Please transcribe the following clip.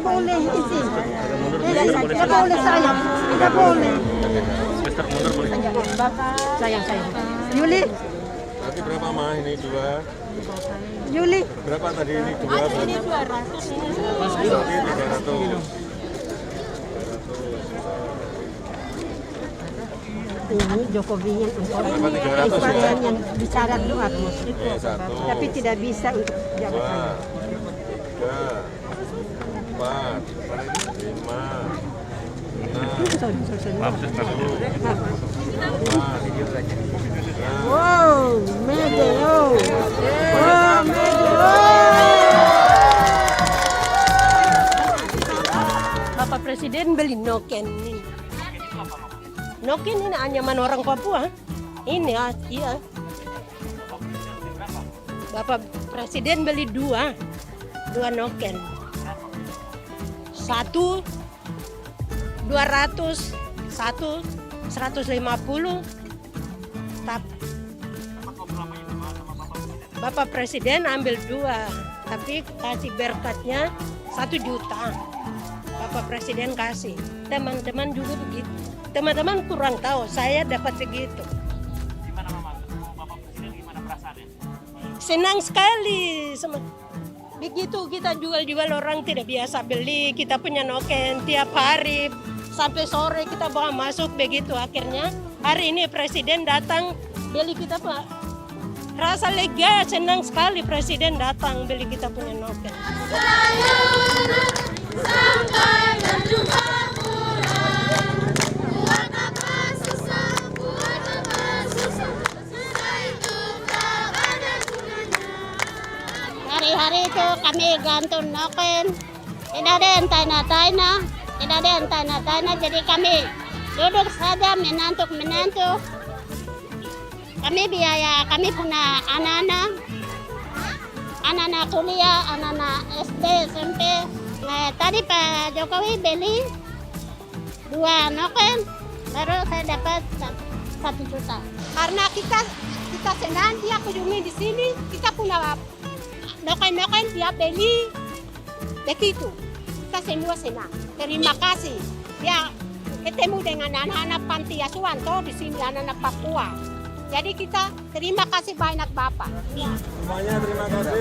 Tidak boleh isi. Tidak boleh sayang. Tidak boleh. Mister mundur boleh. Sayang. Yuli. Tadi berapa mah ini dua? Yuli. Berapa tadi ini dua? Ini 200. Berarti 300. Ini Jokowi yang yang bicara doa terus. Tapi tidak bisa untuk jabatan. 2, 3, 4, 5, 6, Maaf, Mister. 7, 8, Wow, Medeo. Wow, Medeo. Bapak Presiden beli noken ini. Noken ini anyaman orang Papua. Ini iya. Bapak Presiden beli dua noken. Satu 200, satu 150. Bapak Presiden ambil dua, tapi kasih berkatnya 1 juta. Bapak Presiden kasih. Teman-teman juga begitu. Teman-teman kurang tahu, saya dapat begitu. Gimana Mama? Bapak Presiden gimana perasaannya? Senang sekali. Begitu kita jual-jual orang tidak biasa beli, kita punya noken tiap hari sampai sore kita bawa masuk begitu. Akhirnya hari ini Presiden datang beli kita Pak. Rasa lega, senang sekali Presiden datang beli kita punya noken. Sampai berjumpa pulang, buat apa susah, susah itu tak ada gunanya. Hari-hari itu kami gantung noken, tidak ada yang tanya-tanya, jadi kami duduk saja menantuk. Kami biaya, kami punya anak-anak kuliah, anak-anak SD, SMP. Nah, tadi Pak Jokowi beli 2 noken, baru saya dapat 1 juta. Karena kita senang dia kunjungi di sini, kita punya noken dia beli begitu. Kita semua senang. Terima kasih. Dia ketemu dengan anak-anak panti asuhan toh di sini anak-anak Papua. Jadi kita terima kasih banyak Bapak. semuanya terima kasih.